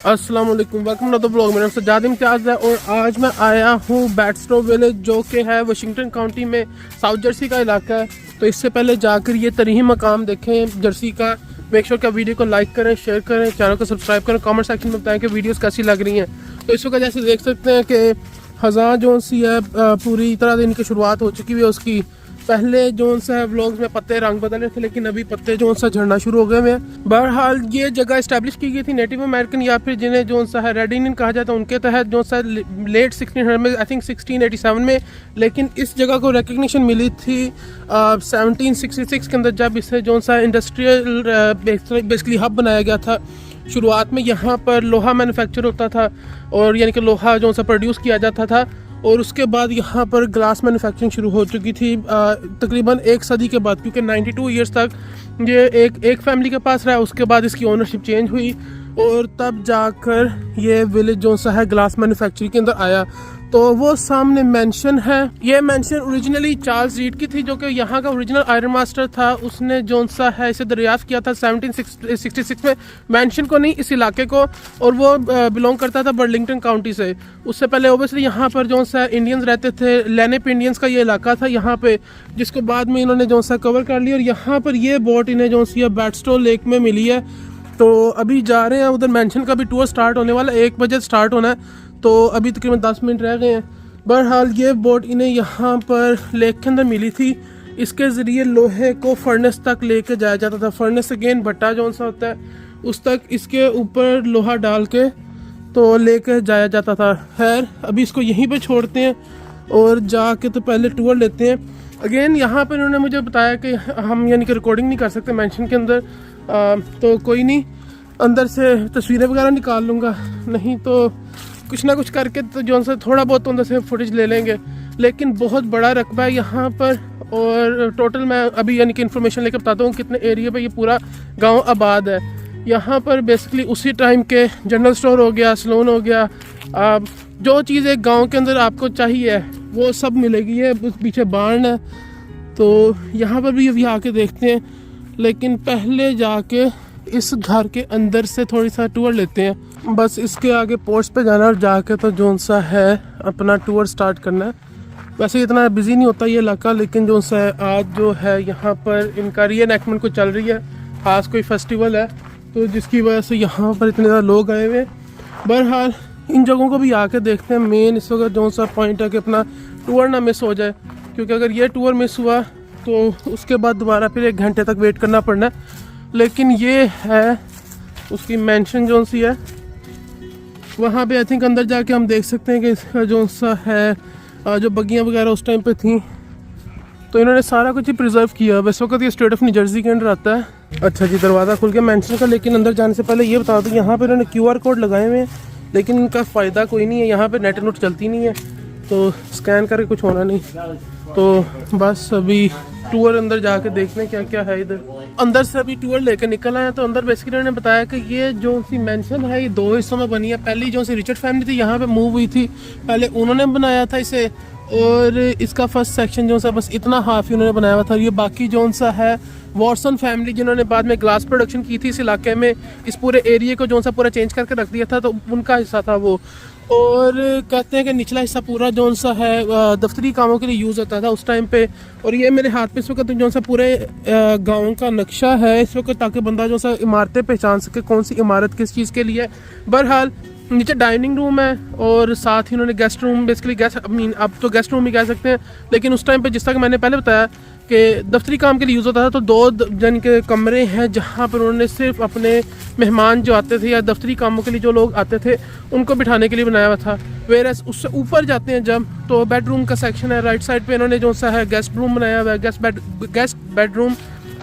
अस्सलाम वालेकुम, welcome to the blog. मेरा नाम सज्जाद इम्तियाज़ है और आज मैं आया हूँ बैडस्टो विलेज, जो कि है वाशिंगटन काउंटी में साउथ जर्सी का इलाका है। तो इससे पहले जाकर ये तरीही मकाम देखें जर्सी का। मेक श्योर कि वीडियो को लाइक करें, शेयर करें, चैनल को सब्सक्राइब करें, कमेंट सेक्शन में बताएं कि वीडियोस कैसी लग रही हैं। तो इस वक्त जैसे देख सकते हैं कि ख़ज़ां जो सी है पूरी तरह दिन की शुरुआत हो चुकी है उसकी। पहले जो सा है व्लॉग्स में पत्ते रंग बदले थे, लेकिन अभी पत्ते जो सा झड़ना शुरू हो गए हैं। बहरहाल ये जगह इस्टेब्लिश की गई थी नेटिव अमेरिकन या फिर जिन्हें जो सा है रेड इंडियन कहा जाता है उनके तहत, जो सा लेट 1600 में, आई थिंक 1687 में। लेकिन इस जगह को रिकग्निशन मिली थी 1766 के अंदर, जब इसे जो सा इंडस्ट्रियल बेसिकली हब बनाया गया था। शुरुआत में यहाँ पर लोहा मैन्युफैक्चर होता था और यानी कि लोहा जो सा प्रोड्यूस किया जाता था, और उसके बाद यहाँ पर ग्लास मैन्युफैक्चरिंग शुरू हो चुकी थी तकरीबन एक सदी के बाद, क्योंकि 92 ईयर्स तक ये एक फैमिली के पास रहा। उसके बाद इसकी ओनरशिप चेंज हुई और तब जाकर ये विलेज जो सा है ग्लास मैन्युफैक्चरिंग के अंदर आया। तो वो सामने मेंशन है, ये मेंशन ओरिजिनली चार्ल्स रीड की थी, जो कि यहाँ का ओरिजिनल आयरन मास्टर था। उसने जो सा है इसे दरियाफ्त किया था 1766 में, मेंशन को नहीं इस इलाके को, और वो बिलोंग करता था बर्लिंगटन काउंटी से। उससे पहले ओबियसली यहाँ पर जो सा इंडियंस रहते थे, लेनेप इंडियंस का ये इलाका था यहाँ पे, जिसको बाद में इन्होंने जो सा कवर कर लिया। और यहाँ पर ये बोट इन्हें जो सी बैडस्टो लेक में मिली है। तो अभी जा रहे हैं उधर। मेंशन का भी टूर स्टार्ट होने वाला है, 1 बजे स्टार्ट होना है, तो अभी तकरीबन 10 मिनट रह गए हैं। बहरहाल ये बोट इन्हें यहाँ पर लेक के अंदर मिली थी। इसके ज़रिए लोहे को फर्नेस तक लेके जाया जाता था। फर्नेस अगेन भट्टा जो सा होता है, उस तक इसके ऊपर लोहा डाल के तो लेके जाया जाता था। खैर अभी इसको यहीं पे छोड़ते हैं और जाके तो पहले टूर लेते हैं। अगेन यहाँ पर इन्होंने मुझे बताया कि हम यानी कि रिकॉर्डिंग नहीं कर सकते मेंशन के अंदर, तो कोई नहीं, अंदर से तस्वीरें वगैरह निकाल लूँगा, नहीं तो कुछ ना कुछ करके तो जो सा थोड़ा बहुत अंदर से फुटेज ले लेंगे। लेकिन बहुत बड़ा रकबा है यहाँ पर, और टोटल मैं अभी यानी कि इन्फॉर्मेशन लेकर बताता हूँ कितने एरिया पे ये पूरा गांव आबाद है। यहाँ पर बेसिकली उसी टाइम के जनरल स्टोर हो गया, सलून हो गया, जो चीज़ एक गांव के अंदर आपको चाहिए वो सब मिलेगी। है पीछे बार्न है, तो यहाँ पर भी अभी आके देखते हैं। लेकिन पहले जाके इस घर के अंदर से थोड़ी सा टूर लेते हैं। बस इसके आगे पोस्ट पे जाना और जाके तो जो सा है अपना टूर स्टार्ट करना है। वैसे इतना बिजी नहीं होता ये इलाका, लेकिन जो सा है आज जो है यहाँ पर इनका रीएनैक्टमेंट को चल रही है, खास कोई फेस्टिवल है, तो जिसकी वजह से यहाँ पर इतने ज़्यादा लोग आए हुए हैं। बहरहाल इन जगहों को भी आके देखते हैं। मेन इस वक्त जो सा पॉइंट है कि अपना टूर ना मिस हो जाए, क्योंकि अगर ये टूर मिस हुआ तो उसके बाद दोबारा फिर 1 घंटे तक वेट करना पड़ना है। लेकिन ये है उसकी मेंशन जो सी है, वहाँ पे आई थिंक अंदर जाके हम देख सकते हैं कि इसका जो सा है जो बगियाँ वगैरह उस टाइम पे थी, तो इन्होंने सारा कुछ ही प्रिजर्व किया। वैसे वक्त ये स्टेट ऑफ न्यू जर्सी के अंदर आता है। अच्छा जी, दरवाज़ा खुल गया मेंशन का। लेकिन अंदर जाने से पहले ये बता दूँ, यहाँ पर इन्होंने QR कोड लगाए हुए हैं, लेकिन इनका फ़ायदा कोई नहीं है। यहाँ पर नेट नोट चलती नहीं है, तो स्कैन करके कुछ होना नहीं। तो बस अभी टूर अंदर जाके देखते हैं क्या क्या है इधर। अंदर से अभी टूर लेकर निकल आया, तो अंदर बेसिकली उन्होंने बताया कि ये जो सी मेंशन है ये 2 हिस्सों में बनी है। पहली जो सी रिचर्ड फैमिली थी यहाँ पे मूव हुई थी, पहले उन्होंने बनाया था इसे, और इसका फर्स्ट सेक्शन जो सा बस इतना हाफ ही उन्होंने बनाया हुआ था। ये बाकी जो सा है वॉटसन फैमिली, जिन्होंने बाद में ग्लास प्रोडक्शन की थी इस इलाके में, इस पूरे एरिया को जो सा पूरा चेंज करके रख दिया था, तो उनका हिस्सा था वो। और कहते हैं कि निचला हिस्सा पूरा जो सा है दफ्तरी कामों के लिए यूज़ होता था उस टाइम पे। और ये मेरे हाथ पे इस वक्त जो सा पूरे गांव का नक्शा है इस वक्त, ताकि बंदा जो सा इमारतें पहचान सके कौन सी इमारत किस चीज़ के लिए। बहरहाल नीचे डाइनिंग रूम है और साथ ही उन्होंने गेस्ट रूम, बेसिकली गेस्ट अब तो गेस्ट रूम ही कह सकते हैं, लेकिन उस टाइम पे जिस तरह मैंने पहले बताया कि दफ्तरी काम के लिए यूज़ होता था, तो 2 जन के कमरे हैं जहाँ पर उन्होंने सिर्फ अपने मेहमान जो आते थे या दफ्तरी कामों के लिए जो लोग आते थे उनको बिठाने के लिए बनाया हुआ था। वेरएस उससे ऊपर जाते हैं जब, तो बेडरूम का सेक्शन है। राइट साइड पे इन्होंने जो सा है गेस्ट रूम बनाया हुआ है, गेस्ट बेडरूम।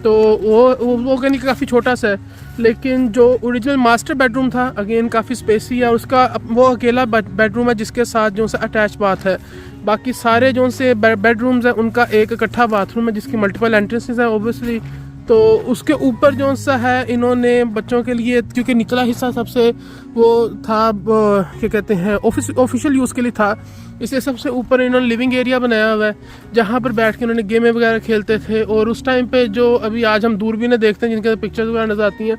तो वो कहने का काफ़ी छोटा सा है, लेकिन जो ओरिजिनल मास्टर बेडरूम था अगेन काफ़ी स्पेसी है। उसका वो अकेला बेडरूम है जिसके साथ जो सा अटैच बाथ है। बाकी सारे जो से बेडरूम्स हैं उनका एक इकट्ठा बाथरूम है जिसकी मल्टीपल एंट्रेंसेस हैं ओबियसली। तो उसके ऊपर जो सा है इन्होंने बच्चों के लिए, क्योंकि निचला हिस्सा सबसे वो था क्या कहते हैं ऑफिशियल यूज़ के लिए था, इसलिए सबसे ऊपर इन्होंने लिविंग एरिया बनाया हुआ है जहाँ पर बैठ के उन्होंने गेमें वगैरह खेलते थे। और उस टाइम पे जो अभी आज हम दूरबीनें देखते हैं जिनके पिक्चर्स वगैरह नज़र आती हैं,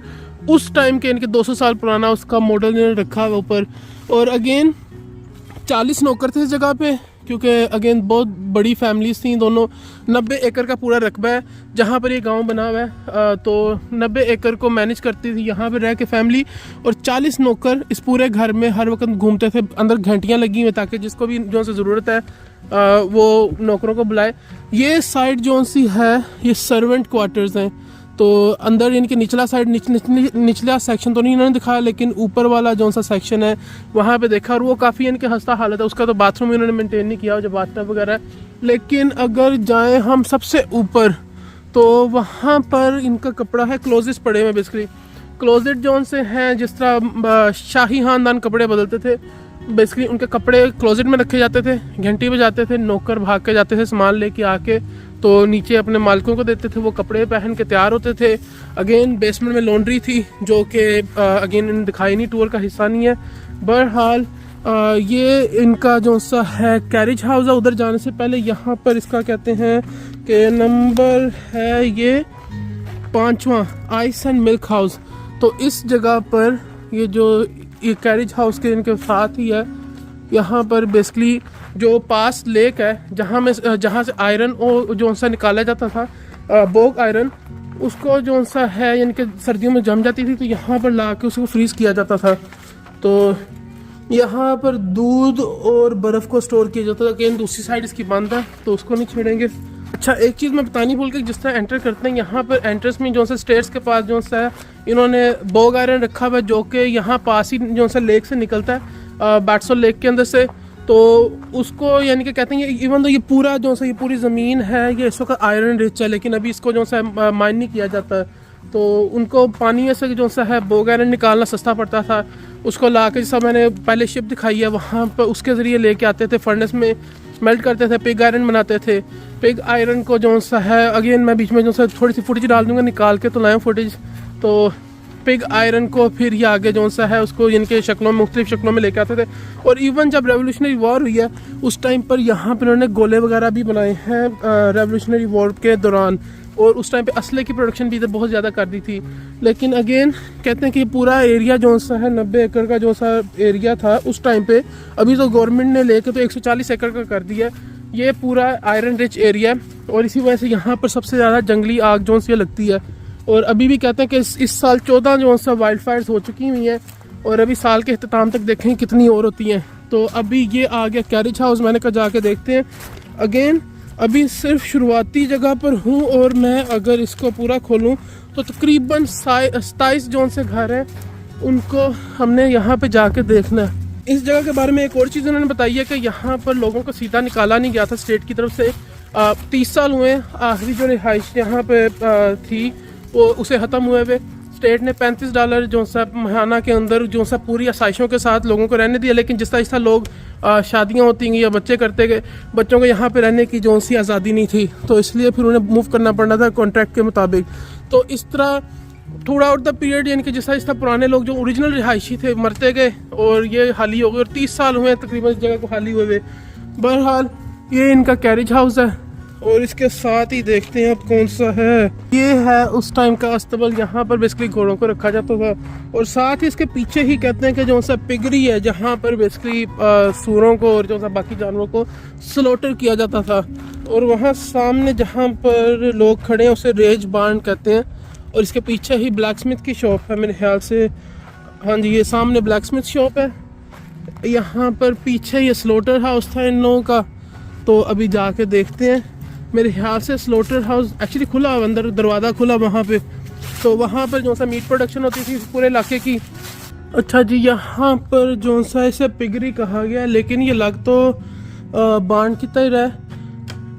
उस टाइम के इनके 200 साल पुराना उसका मॉडल इन्होंने रखा हुआ ऊपर। और अगेन 40 नौकर थे इस जगह पे, क्योंकि अगेन बहुत बड़ी फैमिलीज थी दोनों। 90 एकड़ का पूरा रकबा है जहाँ पर ये गांव बना हुआ है। तो 90 एकड़ को मैनेज करती थी यहाँ पर रह के फैमिली, और 40 नौकर इस पूरे घर में हर वक्त घूमते थे। अंदर घंटियाँ लगी हुई ताकि जिसको भी जो से ज़रूरत है वो नौकरों को बुलाए। ये साइड जो सी है ये सर्वेंट क्वार्टर्स हैं। तो अंदर इनके निचला साइड निचला सेक्शन तो नहीं इन्होंने दिखाया, लेकिन ऊपर वाला जो सा सेक्शन है वहाँ पे देखा, और वो काफ़ी इनके हंसता हालत है। उसका तो बाथरूम इन्होंने मेंटेन नहीं किया, जो बाथटब वगैरह है। लेकिन अगर जाएं हम सबसे ऊपर तो वहाँ पर इनका कपड़ा है, क्लोजेट्स पड़े हुए बेसिकली। क्लोजेट जो से हैं जिस तरह शाही ख़ानदान कपड़े बदलते थे, बेसिकली उनके कपड़े क्लोजेट में रखे जाते थे, घंटी पे जाते थे, नौकर भाग के जाते थे सामान लेके आके, तो नीचे अपने मालिकों को देते थे, वो कपड़े पहन के तैयार होते थे। अगेन बेसमेंट में लॉन्ड्री थी जो कि अगेन इन्हें दिखाई नहीं, टूर का हिस्सा नहीं है। बहरहाल ये इनका जो सा है कैरिज हाउस है। उधर जाने से पहले यहाँ पर इसका कहते हैं कि नंबर है ये 5वां आइस एंड मिल्क हाउस। तो इस जगह पर ये जो ये कैरिज हाउस के इनके साथ ही है, यहाँ पर बेसिकली जो पास लेक है जहाँ से आयरन और जो सा निकाला जाता था, बोग आयरन, उसको जो सा है यानी कि सर्दियों में जम जाती थी, तो यहाँ पर ला के उसको फ्रीज़ किया जाता था। तो यहाँ पर दूध और बर्फ़ को स्टोर किया जाता था। लेकिन दूसरी साइड इसकी बंद है तो उसको नहीं छेड़ेंगे। अच्छा, एक चीज़ मैं बतानी भूल के, जिस तरह एंटर करते हैं यहाँ पर एंट्रेंस में जो सा स्टेयर्स के पास जो सा है इन्होंने बोग आयरन रखा हुआ है, जो कि यहाँ पास ही जो सा लेक से निकलता है, बैट्सो लेक के अंदर से। तो उसको यानी कि कहते हैं इवन तो ये पूरा जो सा ये पूरी ज़मीन है ये इस वक्त आयरन रिच है, लेकिन अभी इसको जो सा माइन नहीं किया जाता है। तो उनको पानी में से जो सा है बोग आयरन निकालना सस्ता पड़ता था। उसको ला के, जैसा मैंने पहले शिप दिखाई है, वहाँ पर उसके ज़रिए लेके आते थे, फर्नेस में मेल्ट करते थे, पिग आयरन बनाते थे। पिग आयरन को जो सा है अगेन मैं बीच में जो सा थोड़ी सी फुटेज डाल दूँगा निकाल के, तो लाएँ फुटेज। तो पिग आयरन को फिर ये आगे जो सा है उसको इनके शक्लों में, मुख्तलिफ शक्लों में लेके आते थे। और इवन जब रेवोल्यूशनरी वॉर हुई है उस टाइम पर यहाँ पर उन्होंने गोले वगैरह भी बनाए हैं रेवोल्यूशनरी वॉर के दौरान, और उस टाइम पे असले की प्रोडक्शन भी इधर बहुत ज़्यादा कर दी थी। लेकिन अगेन कहते हैं कि पूरा एरिया जो सा है 90 एकड़ का जो सा एरिया था उस टाइम पे, अभी तो गवर्नमेंट ने लेके तो 140 एकड़ का कर दिया। ये पूरा आयरन रिच एरिया है, और इसी वजह से यहाँ पर सबसे ज़्यादा जंगली आग जो सी लगती है। और अभी भी कहते हैं कि इस साल 14 जो सा वाइल्ड फायर्स हो चुकी हुई हैं, और अभी साल के अख्ताम तक देखें कितनी और होती हैं। तो अभी ये आ गया कैरिज हाउस, मैंने कहा जाके देखते हैं। अगेन अभी सिर्फ शुरुआती जगह पर हूँ, और मैं अगर इसको पूरा खोलूँ तो तकरीबन 27 जो से घर हैं उनको हमने यहाँ पे जाके देखना है। इस जगह के बारे में एक और चीज़ उन्होंने बताई है कि यहाँ पर लोगों को सीधा निकाला नहीं गया था स्टेट की तरफ से। 30 साल हुए आखिरी जो रिहाइश यहाँ पे थी वो उसे ख़त्म हुए हुए। स्टेट ने $35 जो सा महाना के अंदर जो सा पूरी आसाइशों के साथ लोगों को रहने दिया। लेकिन जिस तरह लोग शादियाँ होती गई या बच्चे करते गए, बच्चों को यहाँ पे रहने की जो सी आज़ादी नहीं थी, तो इसलिए फिर उन्हें मूव करना पड़ना था कॉन्ट्रैक्ट के मुताबिक। तो इस तरह थोड़ा आउट द पीरियड यानी कि जिस तरह पुराने लोग जो ओरिजिनल रिहायशी थे मरते गए, और ये हाली हो गए, और 30 साल हुए तकरीबन इस जगह को खाली हुए। बहरहाल ये इनका कैरिज हाउस है, और इसके साथ ही देखते हैं अब कौन सा है। ये है उस टाइम का अस्तबल, यहाँ पर बेसिकली घोड़ों को रखा जाता था। और साथ ही इसके पीछे ही कहते हैं कि जो सा पिगरी है, जहाँ पर बेसिकली सूरों को और जो सा बाकी जानवरों को स्लॉटर किया जाता था। और वहाँ सामने जहाँ पर लोग खड़े हैं उसे रेज बार्न कहते हैं। और इसके पीछे ही ब्लैक स्मिथ की शॉप है मेरे ख्याल से। हाँ जी, ये सामने ब्लैक स्मिथ शॉप है। यहाँ पर पीछे ये स्लॉटर हाउस था इन लोगों का। तो अभी जाके देखते हैं। मेरे ख्याल से स्लॉटर हाउस एक्चुअली खुला, अंदर दरवाज़ा खुला वहाँ पे, तो वहाँ पर जो सा मीट प्रोडक्शन होती थी पूरे इलाके की। अच्छा जी, यहाँ पर जो सा इसे पिगरी कहा गया, लेकिन ये लग तो बाण की तरह है।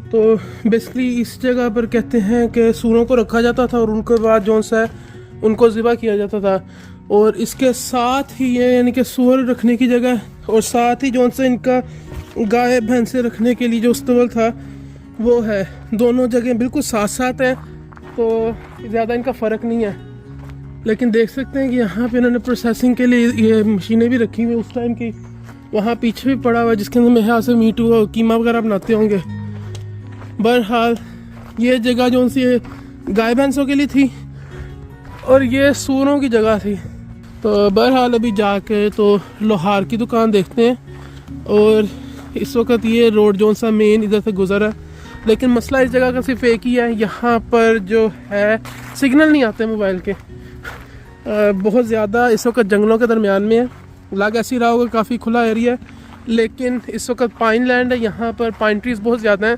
तो बेसिकली इस जगह पर कहते हैं कि सूरों को रखा जाता था और उनके बाद जो सा है उनको ज़िबा किया जाता था। और इसके साथ ही ये यानी कि सूअर रखने की जगह, और साथ ही जो सा इनका गाय भैंसे रखने के लिए जो अस्तबल था वो है। दोनों जगह बिल्कुल साथ साथ हैं, तो ज़्यादा इनका फ़र्क नहीं है। लेकिन देख सकते हैं कि यहाँ पे इन्होंने प्रोसेसिंग के लिए ये मशीनें भी रखी हुई उस टाइम की। वहाँ पीछे भी पड़ा हुआ है जिसके अंदर मेरे ख्याल से मीट हुआ कीमा वगैरह बनाते होंगे। बहरहाल ये जगह जो सी गाय भैंसों के लिए थी, और ये सूरों की जगह थी। तो बहरहाल अभी जाके तो लोहार की दुकान देखते हैं। और इस वक्त ये रोड जो सा मेन इधर से गुजरा, लेकिन मसला इस जगह का सिर्फ एक ही है, यहाँ पर जो है सिग्नल नहीं आते मोबाइल के। बहुत ज़्यादा इस वक्त जंगलों के दरमियान में है। लग ऐसी रहा होगा काफ़ी खुला एरिया है, लेकिन इस वक्त पाइन लैंड है, यहाँ पर पाइन ट्रीज बहुत ज़्यादा हैं।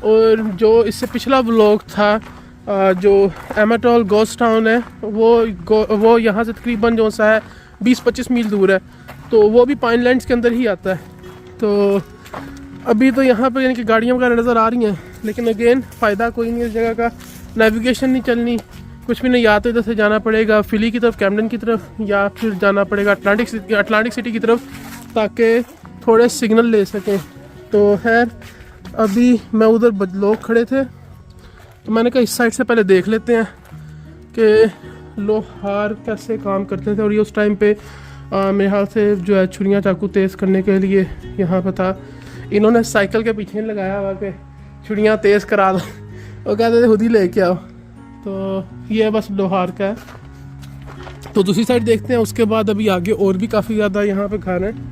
और जो इससे पिछला व्लॉग था जो एमाटोल गोस्ट टाउन है, वो यहाँ से तकरीबन जो सा है 20-25 मील दूर है, तो वो भी पाइन लैंड्स के अंदर ही आता है। तो अभी तो यहाँ पर यानी कि गाड़ियाँ वगैरह नज़र आ रही हैं, लेकिन अगेन फ़ायदा कोई नहीं इस जगह का, नेविगेशन नहीं चलनी, कुछ भी नहीं। या तो इधर से जाना पड़ेगा फिली की तरफ, कैमडन की तरफ, या फिर जाना पड़ेगा अटलांटिक सिटी की तरफ, ताकि थोड़े सिग्नल ले सकें। तो खैर अभी मैं उधर लोग खड़े थे, तो मैंने कहा इस साइड से पहले देख लेते हैं कि लोहार कैसे काम करते थे। और ये उस टाइम पे मेरे हाथ से जो है छुरियाँ चाकू तेज़ करने के लिए यहाँ पर था। इन्होंने साइकिल के पीछे लगाया हुआ कि छुरियाँ तेज़ करा दो, वो कहते थे खुद ही लेके आओ। तो ये बस लोहार का है। तो दूसरी साइड देखते हैं, उसके बाद अभी आगे और भी काफ़ी ज़्यादा यहाँ पे घर हैं।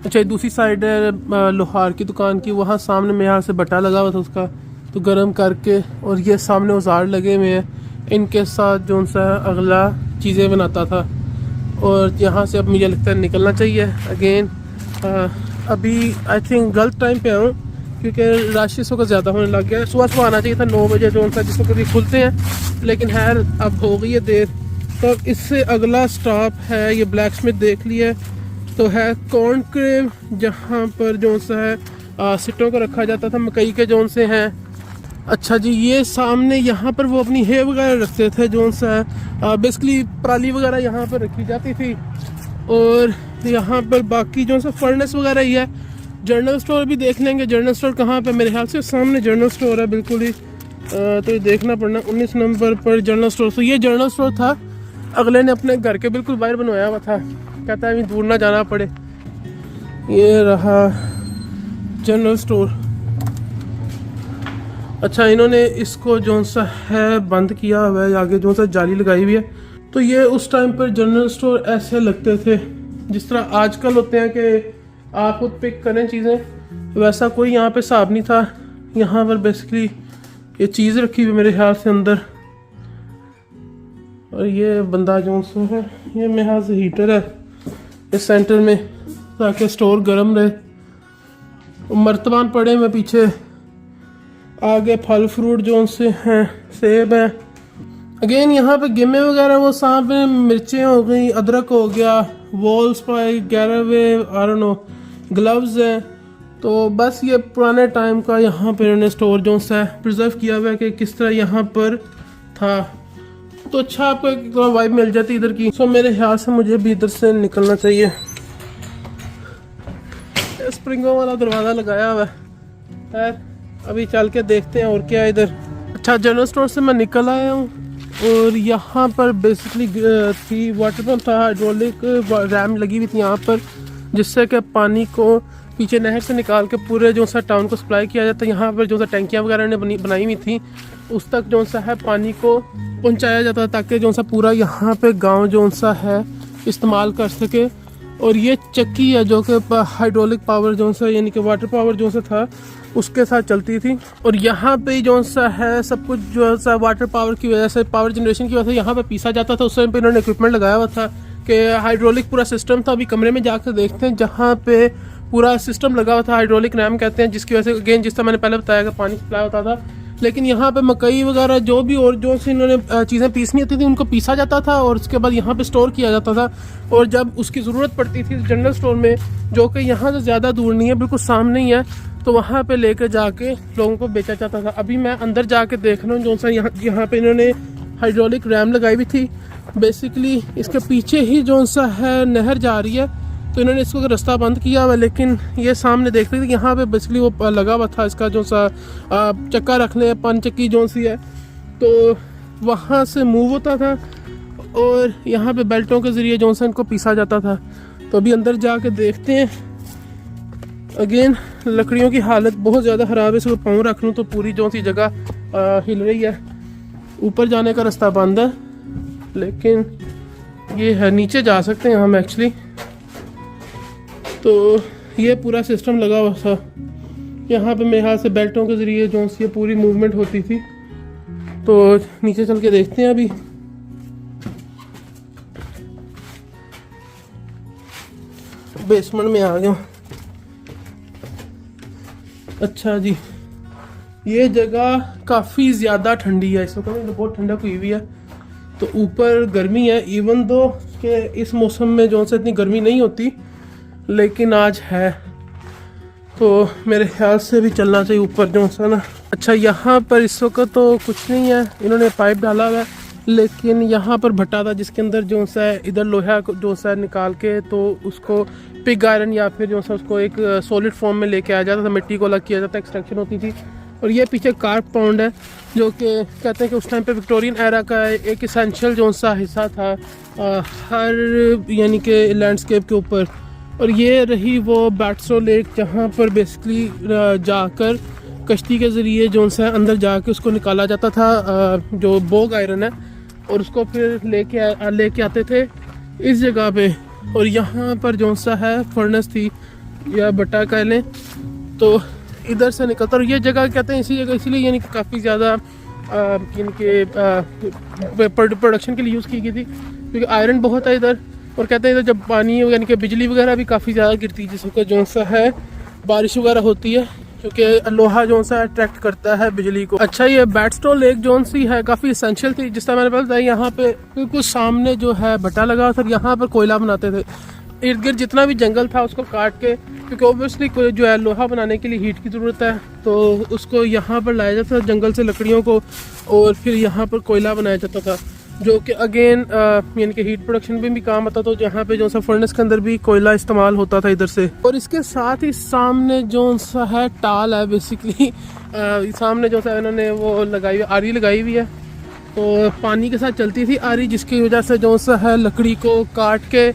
अच्छा, दूसरी साइड है लोहार की दुकान की, वहाँ सामने मेरे यहाँ से बटा लगा हुआ था उसका, तो गर्म करके, और ये सामने औजार लगे हुए हैं, इनके साथ जो सा अगला चीज़ें बनाता था। और यहाँ से अब मुझे लगता है निकलना चाहिए अगेन। अभी आई थिंक गलत टाइम पे आऊँ, क्योंकि रश इस वक्त ज़्यादा होने लग गया है। सुबह आना चाहिए था 9 बजे जो सा जिस वक्त खुलते हैं, लेकिन खैर अब हो गई है देर। तो इससे अगला स्टॉप है ये ब्लैक स्मिथ देख लिया, तो है कॉर्नक्रेव, जहाँ पर जो सा है सिटों को रखा जाता था, मकई के जोन से हैं। अच्छा जी, ये सामने यहाँ पर वो अपनी है वगैरह रखते थे, जो सा बेसिकली पराली वगैरह यहाँ पर रखी जाती थी। और यहाँ पर बाकी जो सा फर्नेस वगैरह ही है। जनरल स्टोर भी देख लेंगे। जनरल स्टोर कहाँ पे? मेरे ख्याल से सामने जनरल स्टोर है बिल्कुल ही, तो ये देखना पड़ना 19 नंबर पर जनरल स्टोर। तो ये जनरल स्टोर था, अगले ने अपने घर के बिल्कुल बाहर बनवाया हुआ था, कहता है दूर ना जाना पड़े। ये रहा जनरल स्टोर। अच्छा, इन्होंने इसको जो सा है बंद किया हुआ है, आगे जो सा जाली लगाई हुई है। तो ये उस टाइम पर जनरल स्टोर ऐसे लगते थे जिस तरह आजकल होते हैं कि आप खुद पिक करें चीज़ें, वैसा कोई यहाँ पे हिसाब नहीं था। यहाँ पर बेसिकली ये चीज़ रखी हुई मेरे ख्याल से अंदर, और ये बंदा जो है, ये मेरे ख्याल से हीटर है इस सेंटर में, ताकि स्टोर गर्म रहे। मर्तबान पड़े हुए पीछे, आगे फल फ्रूट जो से हैं, सेब है। अगेन यहाँ पे गेमे वगैरह वो सामने मिर्चें हो गई, अदरक हो गया, वॉल्स पाई, गैरावे, आई डोंट नो, ग्लव्स हैं। तो बस ये पुराने टाइम का यहाँ पे इन्होंने स्टोर जो सा प्रिजर्व किया हुआ है कि किस तरह यहाँ पर था। तो अच्छा, आपको एक वाइब मिल जाती इधर की। सो मेरे ख्याल से मुझे भी इधर से निकलना चाहिए। स्प्रिंगों वाला दरवाज़ा लगाया हुआ है, अभी चल के देखते हैं और क्या है इधर। अच्छा, जनरल स्टोर से मैं निकल आया हूँ, और यहाँ पर बेसिकली थी वाटर पम्प था, हाइड्रोलिक रैम लगी हुई थी यहाँ पर, जिससे कि पानी को पीछे नहर से निकाल के पूरे जो सा टाउन को सप्लाई किया जाता है। यहाँ पर जो सा टैंकियाँ वगैरह ने बनाई हुई थी, उस तक जो सा है पानी को पहुँचाया जाता है, ताकि जो सा पूरा यहाँ पे गांव जो सा है इस्तेमाल कर सके। और ये चक्की है जो कि हाइड्रोलिक पावर जो सा यानी कि वाटर पावर जो सा था उसके साथ चलती थी। और यहाँ पे जो सा है सब कुछ जो सा वाटर पावर की वजह से, पावर जनरेशन की वजह से यहाँ पे पीसा जाता था। उस टाइम पे इन्होंने इक्विपमेंट लगाया हुआ था कि हाइड्रोलिक पूरा सिस्टम था। अभी कमरे में जाकर देखते हैं जहाँ पे पूरा सिस्टम लगा हुआ था, हाइड्रोलिक रैम कहते हैं, जिसकी वजह से अगेन जिस तरह मैंने पहले बताया कि पानी सप्लाई होता था। लेकिन यहाँ पे मकई वगैरह जो भी और जो सी इन्होंने चीज़ें पीसनी होती थी उनको पीसा जाता था, और उसके बाद यहाँ पे स्टोर किया जाता था। और जब उसकी ज़रूरत पड़ती थी जनरल स्टोर में, जो कि यहाँ से ज़्यादा दूर नहीं है, बिल्कुल सामने ही है, तो वहाँ पे लेकर जाके लोगों को बेचा जाता था। अभी मैं अंदर जाके देख रहा हूँ जो सा यहाँ पे इन्होंने हाइड्रोलिक रैम लगाई हुई थी। बेसिकली इसके पीछे ही जो सा है नहर जा रही है, तो इन्होंने इसको रास्ता बंद किया हुआ है। लेकिन ये सामने देख रहे थे यहाँ पे बेसिकली वो लगा हुआ था इसका जो सा चक्का रखने, पन चक्की जो सी है, तो वहाँ से मूव होता था और यहाँ पे बेल्टों के ज़रिए जो सा इनको पीसा जाता था। तो अभी अंदर जाके देखते हैं। अगेन लकड़ियों की हालत बहुत ज़्यादा ख़राब है, इसको पाँव रख लूँ तो पूरी जो सी जगह हिल रही है। ऊपर जाने का रास्ता बंद है, लेकिन ये है नीचे जा सकते हैं हम एक्चुअली। तो ये पूरा सिस्टम लगा हुआ था यहाँ पे, मेरे हाथ से बेल्टों के ज़रिए जो सी पूरी मूवमेंट होती थी। तो नीचे चल के देखते हैं। अभी बेसमेंट में आ गया। अच्छा जी, ये जगह काफ़ी ज़्यादा ठंडी है, इस वक्त तो बहुत ठंडक हुई हुई है। तो ऊपर गर्मी है, इवन दो कि इस मौसम में जो सा इतनी गर्मी नहीं होती, लेकिन आज है। तो मेरे ख्याल से भी चलना चाहिए ऊपर जो सा ना। अच्छा, यहाँ पर इस वक्त तो कुछ नहीं है, इन्होंने पाइप डाला हुआ है, लेकिन यहाँ पर भट्टा था जिसके अंदर जो सा है इधर लोहा जो सा निकाल के तो उसको पिग आयरन या फिर जो सा उसको एक सॉलिड फॉर्म में लेके आया जाता था, मिट्टी को अलग किया जाता, एक्सट्रैक्शन होती थी। और ये पीछे कार्प पाउंड है, जो कि कहते हैं कि उस टाइम पे विक्टोरियन एरा का एक इसेंशियल जो सा हिस्सा था हर यानी कि लैंडस्केप के ऊपर। और ये रही वो बैट्सो लेक, जहाँ पर बेसिकली जाकर कश्ती के ज़रिए जो सा अंदर जाके उसको निकाला जाता था, जो बोग आयरन है, और उसको फिर लेके आते थे इस जगह पे। और यहाँ पर जो सा है फर्नेस थी या भट्टा कह लें, तो इधर से निकलता। और ये जगह कहते हैं इसी जगह इसलिए यानी कि काफ़ी ज़्यादा यानी कि प्रोडक्शन के लिए यूज़ की गई थी, क्योंकि आयरन बहुत है इधर। और कहते हैं इधर जब पानी यानी कि बिजली वगैरह भी काफ़ी ज़्यादा गिरती है, जिसका जो सा है बारिश वगैरह होती है, क्योंकि लोहा जो सा अट्रैक्ट करता है बिजली को। अच्छा, ये बैटस्टो लेक जो सी है काफ़ी एसेंशियल थी। जिस तरह मैंने बताया, यहाँ पे बिल्कुल सामने जो है भट्टा लगा था, यहाँ पर कोयला बनाते थे। इर्द गिर्द जितना भी जंगल था उसको काट के, क्योंकि ओबियसली जो है लोहा बनाने के लिए हीट की ज़रूरत है, तो उसको यहाँ पर लाया जाता था जंगल से लकड़ियों को, और फिर यहाँ पर कोयला बनाया जाता था, जो कि अगेन यानी कि हीट प्रोडक्शन में भी काम आता था। तो जहाँ पे जो सा फर्नेस के अंदर भी कोयला इस्तेमाल होता था इधर से। और इसके साथ ही सामने जो सा है टाल है बेसिकली, सामने जो सा इन्होंने वो लगाई हुई आरी लगाई हुई है, तो पानी के साथ चलती थी आरी, जिसकी वजह से जो सा है लकड़ी को काट के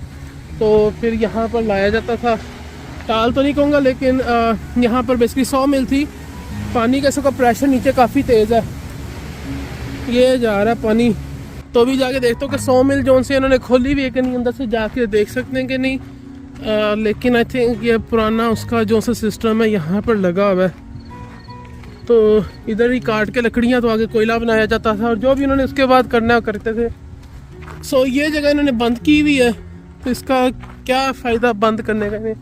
तो फिर यहाँ पर लाया जाता था। टाल तो नहीं कहूँगा, लेकिन यहाँ पर बेसिकली 100 मील थी। पानी का इसका प्रेशर नीचे काफ़ी तेज़ है, ये जा रहा है पानी। तो भी जाके देखते हो कि 100 मील जोन से इन्होंने खोली भी है कि नहीं, अंदर से जाके देख सकते हैं कि नहीं। लेकिन आई थिंक ये पुराना उसका जो सा सिस्टम है यहाँ पर लगा हुआ है। तो इधर ही काट के लकड़ियाँ तो आगे कोयला बनाया जाता था, और जो भी इन्होंने उसके बाद करना करते थे। सो ये जगह इन्होंने बंद की हुई है, तो इसका क्या फ़ायदा बंद करने का।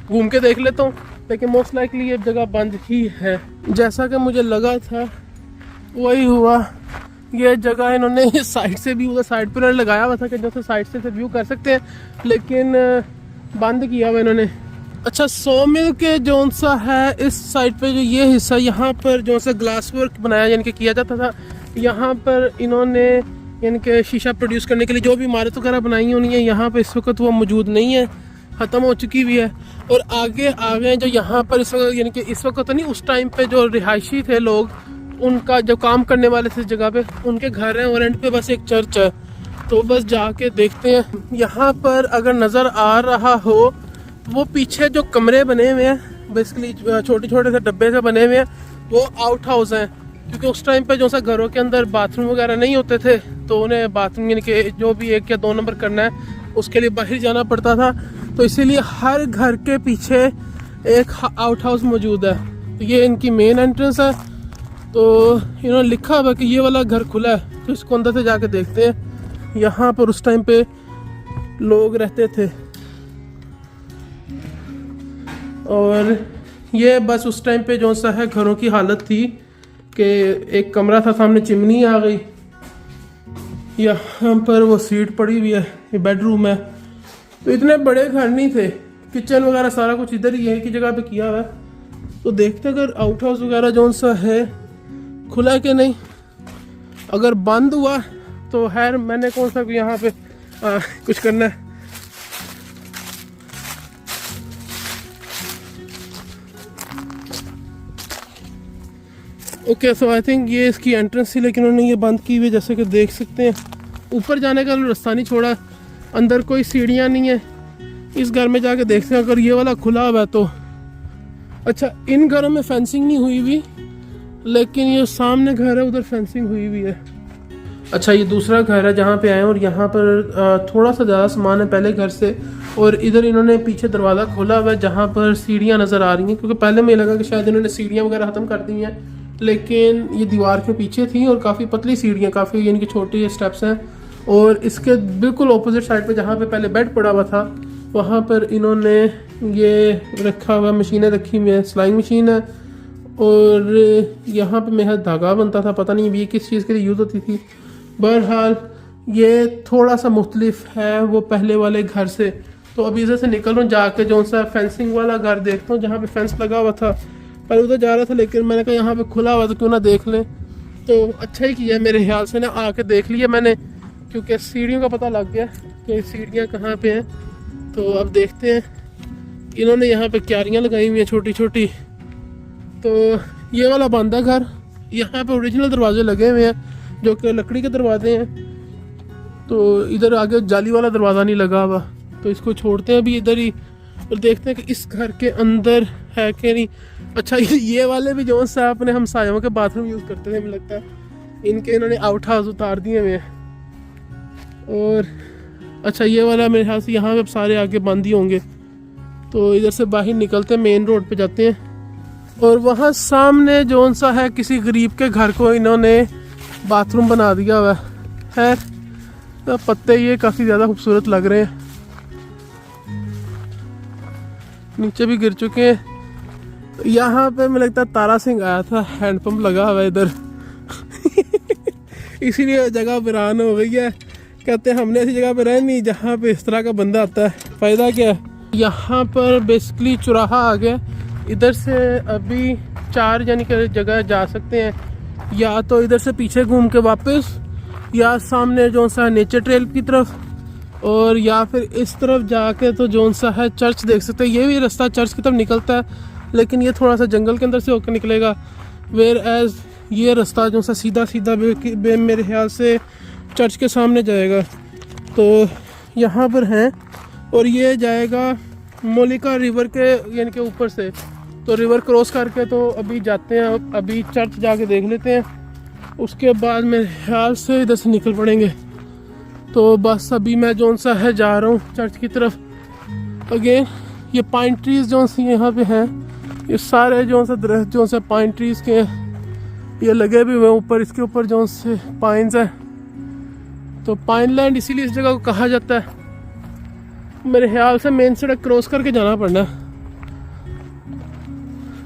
घूम के देख लेता हूँ, लेकिन मोस्ट लाइकली ये जगह बंद ही है। जैसा कि मुझे लगा था वही हुआ। ये जगह इन्होंने साइड से भी, उधर साइड पर लगाया हुआ था कि जैसे साइड से व्यू कर सकते हैं, लेकिन बंद किया हुआ इन्होंने। अच्छा, 100 मील के जो सा है इस साइड पे जो ये हिस्सा, यहाँ पर जो सा ग्लास वर्क बनाया यानी कि किया जाता था, यहाँ पर इन्होंने यानी कि शीशा प्रोड्यूस करने के लिए जो भी इमारत वगैरह बनाई होनी है, यहाँ पर इस वक्त वो मौजूद नहीं है, ख़त्म हो चुकी हुई है। और आगे आ गए जो यहाँ पर इस वक्त, यानी कि इस वक्त तो नहीं, उस टाइम पे जो रिहायशी थे लोग, उनका जो काम करने वाले थे इस जगह पे, उनके घर हैं, और एंड पे बस एक चर्च है। तो बस जाके देखते हैं। यहाँ पर अगर नज़र आ रहा हो, वो पीछे जो कमरे बने हुए हैं बेसिकली छोटे छोटे से डब्बे से बने हुए हैं, वो आउट हाउस हैं, क्योंकि उस टाइम पे जो सा घरों के अंदर बाथरूम वगैरह नहीं होते थे, तो उन्हें बाथरूम यानी कि जो भी 1 या 2 नंबर करना है उसके लिए बाहर जाना पड़ता था। तो इसीलिए हर घर के पीछे एक आउट हाउस मौजूद है। तो ये इनकी मेन एंट्रेंस है। तो इन्होंने लिखा हुआ कि ये वाला घर खुला है, तो इसको अंदर से जाके देखते हैं। यहाँ पर उस टाइम पे लोग रहते थे, और ये बस उस टाइम पे जो सा है घरों की हालत थी कि एक कमरा था, सामने चिमनी आ गई, यहाँ पर वो सीट पड़ी हुई है, ये बेडरूम है। तो इतने बड़े घर नहीं थे, किचन वगैरह सारा कुछ इधर ही है की जगह पे किया हुआ है। तो देखते अगर आउट हाउस वगैरह जो सा है खुला कि नहीं। अगर बंद हुआ तो खैर मैंने कौन सा यहाँ पे कुछ करना है। ओके, सो आई थिंक ये इसकी एंट्रेंस थी, लेकिन उन्होंने ये बंद की हुई, जैसे कि देख सकते हैं। ऊपर जाने का रास्ता नहीं छोड़ा, अंदर कोई सीढ़ियाँ नहीं है। इस घर में जाके देखते हैं, अगर ये वाला खुला हुआ है तो अच्छा, इन घरों में फेंसिंग नहीं हुई हुई, लेकिन ये सामने घर है उधर फेंसिंग हुई हुई है। अच्छा, ये दूसरा घर है जहाँ पे आए हैं और यहाँ पर थोड़ा सा ज़्यादा सामान है पहले घर से। और इधर इन्होंने पीछे दरवाज़ा खोला हुआ है जहाँ पर सीढ़ियाँ नज़र आ रही हैं, क्योंकि पहले मुझे लगा कि शायद इन्होंने सीढ़ियाँ वगैरह ख़त्म कर दी हैं, लेकिन ये दीवार के पीछे थी और काफ़ी पतली सीढ़ियाँ, काफ़ी यानी कि छोटे स्टेप्स हैं। और इसके बिल्कुल अपोजिट साइड पर जहाँ पर पहले बेड पड़ा हुआ था, वहाँ पर इन्होंने ये रखा हुआ, मशीनें रखी हुई हैं, सिलाई मशीन है। और यहाँ पे मेरा धागा बनता था, पता नहीं ये किस चीज़ के लिए यूज़ होती थी। बहरहाल ये थोड़ा सा मुख्तलिफ है वो पहले वाले घर से। तो अभी इधर से निकल रहा हूँ, जाके जो सा फेंसिंग वाला घर देखता हूँ जहाँ पे फेंस लगा हुआ था। पहले उधर जा रहा था, लेकिन मैंने कहा यहाँ पे खुला हुआ तो क्यों ना देख लें। तो अच्छा ही किया मेरे ख्याल से ना, आके देख लिया मैंने, क्योंकि सीढ़ियों का पता लग गया कि सीढ़ियाँ कहाँ पे हैं। तो अब देखते हैं। इन्होंने यहाँ पे क्यारियाँ लगाई हुई हैं छोटी छोटी। तो ये वाला बंद है घर। यहाँ पे ओरिजिनल दरवाजे लगे हुए हैं जो कि लकड़ी के दरवाजे हैं। तो इधर आगे जाली वाला दरवाज़ा नहीं लगा हुआ, तो इसको छोड़ते हैं अभी इधर ही और देखते हैं कि इस घर के अंदर है कि नहीं। अच्छा, ये वाले भी जो सा अपने हमसायों के बाथरूम यूज़ करते थे, मुझे लगता है इनके इन्होंने आउट हाउस उतार दिए हुए हैं। और अच्छा, ये वाला मेरे ख्याल से यहाँ पे अब सारे आगे बंद ही होंगे। तो इधर से बाहर निकलते हैं, मेन रोड पे जाते हैं। और वहाँ सामने जो सा है किसी गरीब के घर को इन्होंने बाथरूम बना दिया हुआ है। तो पत्ते ये काफ़ी ज़्यादा खूबसूरत लग रहे हैं, नीचे भी गिर चुके हैं। यहाँ पे मुझे लगता है तारा सिंह आया था, हैंडपम्प लगा हुआ है इधर इसीलिए जगह वीरान हो गई है। कहते हैं हमने ऐसी जगह पे रह नहीं जहाँ पे इस तरह का बंदा आता है, फ़ायदा क्या है। यहाँ पर बेसिकली चौराहा आ गया। इधर से अभी 4 यानी कि जगह जा सकते हैं, या तो इधर से पीछे घूम के वापस, या सामने जो सा नेचर ट्रेल की तरफ, और या फिर इस तरफ जाके तो जो सा है चर्च देख सकते हैं। ये भी रास्ता चर्च की तरफ निकलता है, लेकिन ये थोड़ा सा जंगल के अंदर से होकर निकलेगा। वेयर एज ये रास्ता जो सा सीधा सीधा मेरे ख्याल से चर्च के सामने जाएगा। तो यहाँ पर हैं, और ये जाएगा मोलिका रिवर के यानी कि ऊपर से। तो रिवर क्रॉस करके तो अभी जाते हैं, अभी चर्च जाके देख लेते हैं, उसके बाद मेरे ख्याल से इधर से निकल पड़ेंगे। तो बस अभी मैं जो सा है जा रहा हूँ चर्च की तरफ। अगेन ये पाइन ट्रीज़ जो सी यहाँ पे हैं, ये सारे जो सा दरख्त जो सा पाइन ट्रीज़ के ये लगे भी हुए हैं ऊपर, इसके ऊपर जो से पाइन्स है। तो पाइन लैंड इसीलिए इस जगह को कहा जाता है। मेरे ख्याल से मेन सड़क क्रॉस करके जाना पड़ना।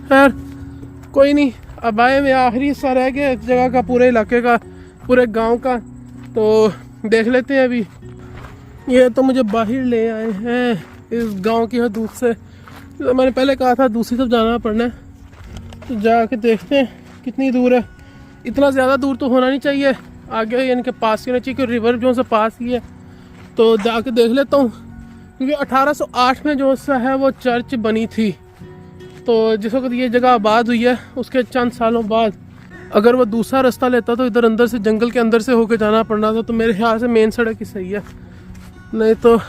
खैर कोई नहीं, अब आए में आखिरी हिस्सा रह गया इस जगह का, पूरे इलाके का, पूरे गांव का। तो देख लेते हैं अभी। ये तो मुझे बाहर ले आए हैं इस गांव की हदूद से। तो मैंने पहले कहा था दूसरी तरफ जाना पड़ना है, तो जाके देखते हैं कितनी दूर है। इतना ज़्यादा दूर तो होना नहीं चाहिए, आगे यानी कि पास ही होना चाहिए, क्योंकि रिवर जो सा पास ही है। तो जाके देख लेता हूँ, क्योंकि 1808 में जो सा है वो चर्च बनी थी। तो जिस वक्त ये जगह आबाद हुई है उसके चंद सालों बाद अगर वो दूसरा रास्ता लेता तो इधर अंदर से जंगल के अंदर से होकर जाना पड़ना था। तो मेरे ख्याल से मेन सड़क ही सही है, नहीं तो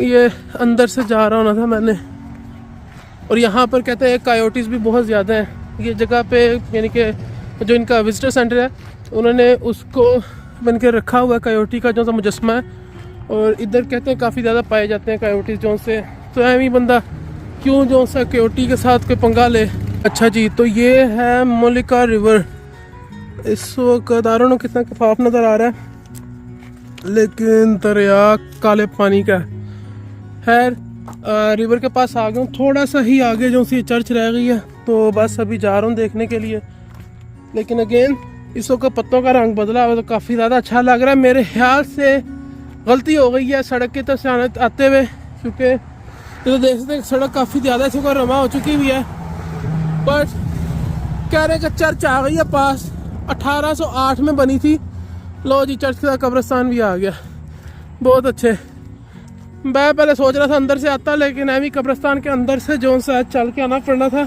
ये अंदर से जा रहा होना था मैंने। और यहाँ पर कहते हैं कायोटीज़ भी बहुत ज़्यादा हैं ये जगह पे, यानी कि जो इनका विजिटर सेंटर है उन्होंने उसको बन के रखा हुआ है कायोटी का जो सा मुजस्मा है। और इधर कहते हैं काफ़ी ज़्यादा पाए जाते हैं कायोटीज़ जो से। तो एम ही बंदा क्यों जो सा कायोटी के साथ कोई पंगा ले। अच्छा जी, तो ये है मोलिका रिवर। इस वक्त दारों कितना कफाफ नज़र आ रहा है, लेकिन दरिया काले पानी का है। खैर रिवर के पास आ गया हूँ, थोड़ा सा ही आगे जो सी चर्च रह गई है। तो बस अभी जा रहा हूँ देखने के लिए। लेकिन अगेन इस वक्त पत्तों का रंग बदला हुआ, तो काफ़ी ज़्यादा अच्छा लग रहा है। मेरे ख्याल से गलती हो गई है सड़क की तरफ से आते हुए, क्योंकि तो देख सकते हैं सड़क काफ़ी ज़्यादा इस वक्त रमा हो चुकी हुई है। बट कह रहे कि चर्च आ गई है पास, 1808 में बनी थी। लो जी, चर्च का कब्रिस्तान भी आ गया, बहुत अच्छे। मैं पहले सोच रहा था अंदर से आता, लेकिन एवी कब्रिस्तान के अंदर से जो सा चल के आना पड़ना था।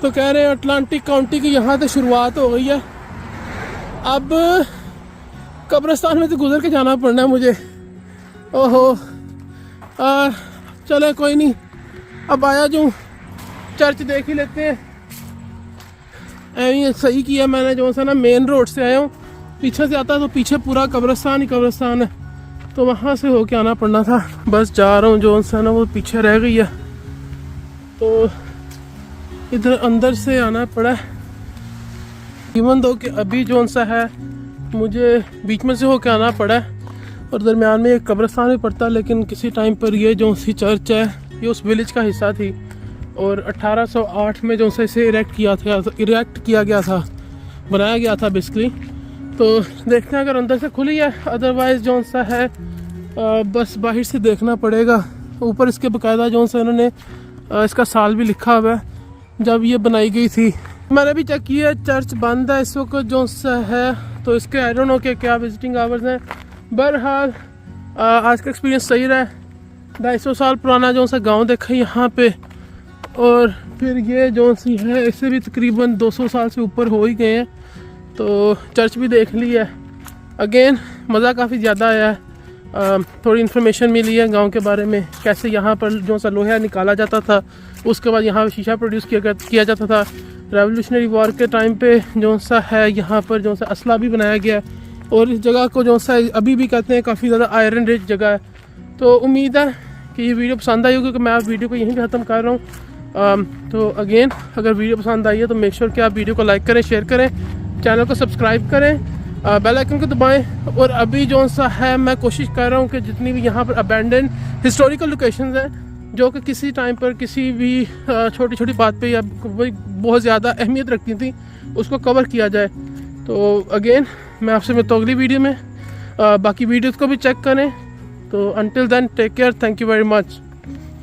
तो कह रहे हैं अटलांटिक काउंटी की यहाँ से शुरुआत हो गई है, अब कब्रिस्तान में से गुजर के जाना पड़ना है मुझे। ओहो, चले कोई नहीं, अब आया जो चर्च देख ही लेते हैं। ये सही किया मैंने, जो सा ना मेन रोड से आया हूँ, पीछे से आता तो पीछे पूरा कब्रिस्तान ही कब्रिस्तान है, तो वहाँ से होके आना पड़ना था। बस जा रहा हूँ, जो सा ना वो पीछे रह गई है, तो इधर अंदर से आना पड़ा। इवन दो कि अभी जो सा है मुझे बीच में से होके आना पड़ा और दरमियान में एक कब्रिस्तान भी पड़ता, लेकिन किसी टाइम पर ये जो सी चर्च है ये उस विलेज का हिस्सा थी और 1808 में जो सा इसे इरेक्ट किया गया था, बनाया गया था बेसिकली। तो देखते हैं अगर अंदर से खुली है, अदरवाइज़ जो सा है बस बाहर से देखना पड़ेगा। ऊपर इसके बाकायदा जो सा इन्होंने इसका साल भी लिखा हुआ है जब ये बनाई गई थी। मैंने भी चेक किया, चर्च बंद है इस वक्त जो सा है, तो इसके आई डोंट नो कि क्या विजिटिंग आवर्स हैं। बहरहाल आज का एक्सपीरियंस सही रहा है। 250 साल पुराना जो सा गांव देखा यहाँ पे, और फिर ये जो सी है इससे भी तकरीबन 200 साल से ऊपर हो ही गए हैं, तो चर्च भी देख ली है। अगेन मज़ा काफ़ी ज़्यादा आया है। थोड़ी इन्फॉर्मेशन मिली है गांव के बारे में, कैसे यहाँ पर जो सा लोहा निकाला जाता था, उसके बाद यहाँ शीशा प्रोड्यूस किया जाता था। रेवोल्यूशनरी वॉर के टाइम पे जो सा है यहाँ पर जो सा असला भी बनाया गया है, और इस जगह को जो सा अभी भी कहते हैं काफ़ी ज़्यादा आयरन रिच जगह है। तो उम्मीद है कि ये वीडियो पसंद आई होगी, क्योंकि मैं आप वीडियो को यहीं पे ख़त्म कर रहा हूँ। तो अगेन अगर वीडियो पसंद आई है तो मेक श्योर कि आप वीडियो को लाइक करें, शेयर करें, चैनल को सब्सक्राइब करें, बेल आइकन को दबाएं। और अभी जो सा है मैं कोशिश कर रहा हूँ कि जितनी भी यहाँ पर अबैंडन हिस्टोरिकल लोकेशंस हैं जो कि किसी टाइम पर किसी भी छोटी छोटी बात पे या बहुत ज़्यादा अहमियत रखती थी, उसको कवर किया जाए। तो अगेन मैं आपसे मिलता हूँ अगली वीडियो में। बाकी वीडियोज़ को भी चेक करें। तो until then, take care. Thank you very much.